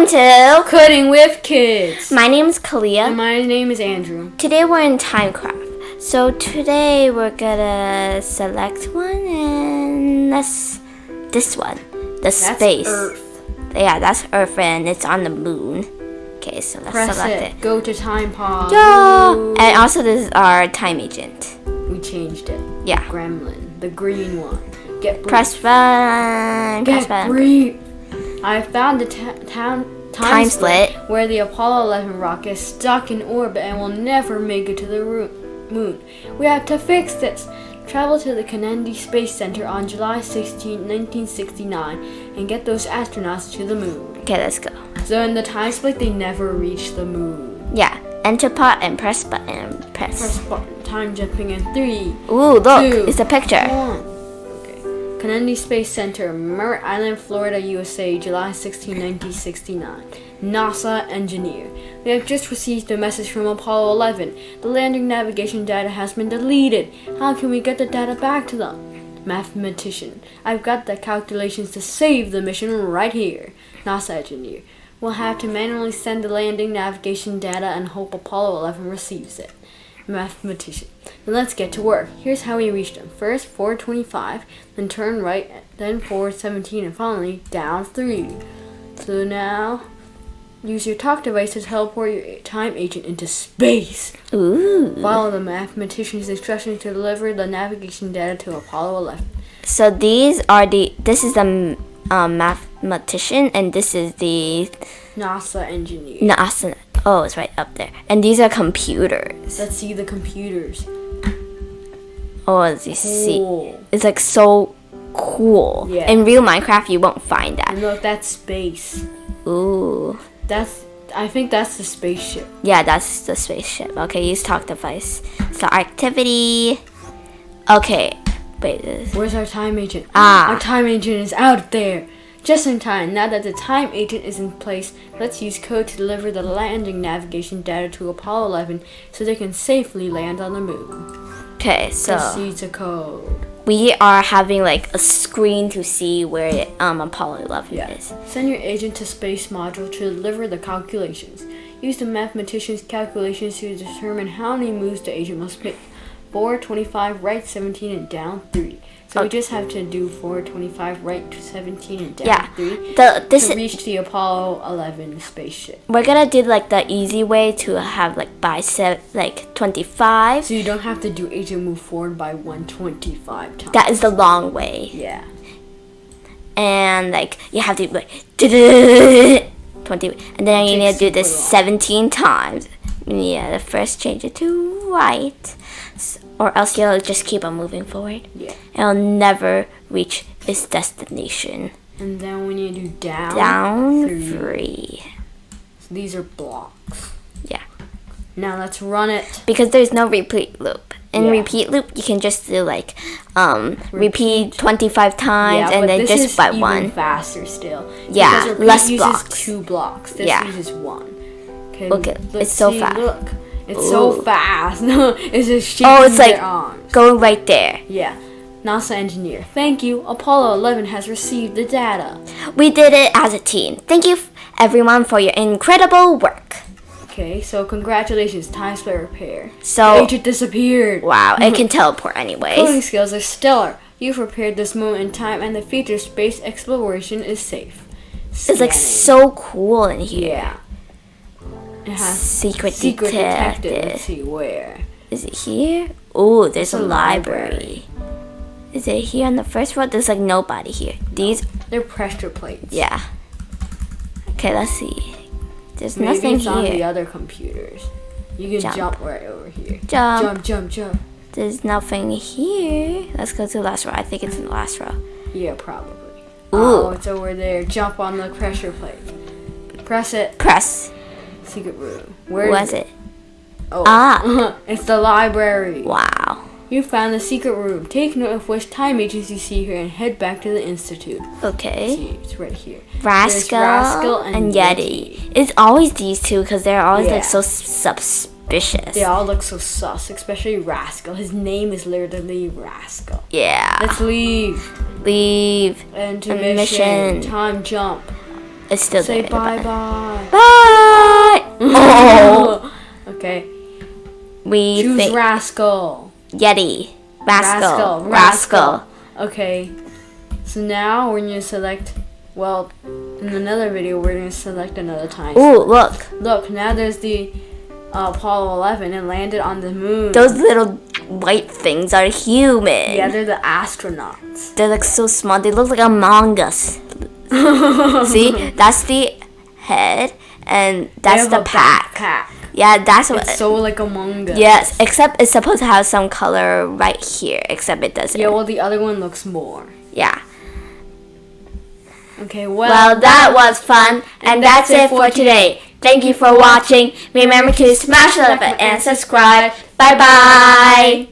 to Coding with Kids. My name is Kalia. And my name is Andrew. Today we're in TimeCraft. So today we're gonna select one, and this one, That's space. Earth. Yeah, that's Earth, and it's on the moon. Okay, so let's Press select it. Go to time pause. Yeah. And also this is our time agent. We changed it. Yeah. Gremlin, the green one. Get brief. Press button. Press Get button. brief. I found the time split where the Apollo 11 rocket is stuck in orbit and will never make it to the moon. We have to fix this. Travel to the Kennedy Space Center on July 16, 1969 and get those astronauts to the moon. Okay, let's go. So in the time split, they never reached the moon. Yeah. Enter pot and press button. Press button. Time jumping in 3. Ooh, look. 2, It's a picture. 1. Okay. Kennedy Space Center, Merritt Island, Florida, USA, July 16, 1969. NASA engineer. We have just received a message from Apollo 11. The landing navigation data has been deleted. How can we get the data back to them? Mathematician. I've got the calculations to save the mission right here. NASA engineer. We'll have to manually send the landing navigation data and hope Apollo 11 receives it. Mathematician. Then let's get to work. Here's how we reach them. First, forward 25, then turn right, then forward 17, and finally down 3. So now, use your talk device to teleport your time agent into space. Ooh. Follow the mathematician's instructions to deliver the navigation data to Apollo 11. So this is the mathematician, and this is the NASA engineer. NASA. Oh, it's right up there. And these are computers. Let's see the computers. Oh, as you see, Cool. it's like so cool. Yeah. In real Minecraft, you won't find that. And look, that's space. Ooh. I think that's the spaceship. Yeah, that's the spaceship. Okay, use talk device. So activity. Okay. Wait. Where's our time agent? Ah. Our time agent is out there. Just in time. Now that the time agent is in place, let's use code to deliver the landing navigation data to Apollo 11 so they can safely land on the moon. Okay, so Proceed to code. we are having like a screen to see where Apollo 11 is. Send your agent to space module to deliver the calculations. Use the mathematician's calculations to determine how many moves the agent must make. Forward 25, right 17, and down 3. So we just have to do forward 25, right 17, and down 3 to reach the Apollo 11 spaceship. We're gonna do like the easy way to have like bicep 25. So you don't have to do agent move forward by 125 times. That is the long way. Yeah. And like you have to like 20, and then you need to do this 17 times. Yeah, the first change it to right, or else you'll just keep on moving forward. Yeah. It'll never reach its destination. And then we need to do down 3. So these are blocks. Yeah. Now let's run it. Because there's no repeat loop. In Yeah. repeat loop, you can just do like repeat 25 times and then just by even one. faster still. Yeah, Because repeat less uses blocks. 2 blocks. This Yeah. uses 1. Okay, Look, let's it's so see, fast. Look, it's so Ooh. fast. No, it's just shaking Oh, it's like their arms. going right there. Yeah. NASA engineer. Thank you. Apollo 11 has received the data. We did it as a team. Thank you everyone for your incredible work. Okay, so congratulations, time split repair. So, The agent disappeared. wow, it can teleport anyways. Coding skills are stellar. You've repaired this moment in time, and the future space exploration is safe. It's like Scanning. so cool in here. Yeah. It has Secret detective. Let's detective. see where. Is it here? Oh, there's a a library. Is it here on the first floor? There's like nobody here. They're pressure plates. Yeah. Okay, let's see. There's Maybe nothing it's on the here. other computers. You can jump right over here. Jump. Jump. There's nothing here. Let's go to the last row. I think it's in the last row. Yeah, probably. Ooh. Oh, it's over there. Jump on the pressure plate. Press it. Press. Secret room. Where was it? Oh. Ah. It's the library. Wow. You found the secret room. Take note of which time agents you see here and head back to the institute. Okay. See, it's right here. There's Rascal and Yeti. It's always these two because they're always like so suspicious. They all look so sus, especially Rascal. His name is literally Rascal. Yeah. Let's leave. Leave. Intermission. Time jump. It's still Say there. bye. Bye. Oh. Okay. We Choose think rascal. Yeti. Rascal. Rascal. Okay. So now we're gonna select. Well, in another video, we're gonna select another time. Ooh, look. Look, now there's the Apollo 11 and landed on the moon. Those little white things are human. Yeah, they're the astronauts. They're like so small. They look like Among Us. See, that's the head, and that's They the have a pack. backpack. Yeah, that's what. It's so like Among Us. Yes, except it's supposed to have some color right here. Except it doesn't. Yeah, well, the other one looks more. Yeah. Okay, Well, that was fun, and that's it for today. Thank you for watching. Remember to smash the like button and subscribe. Bye bye.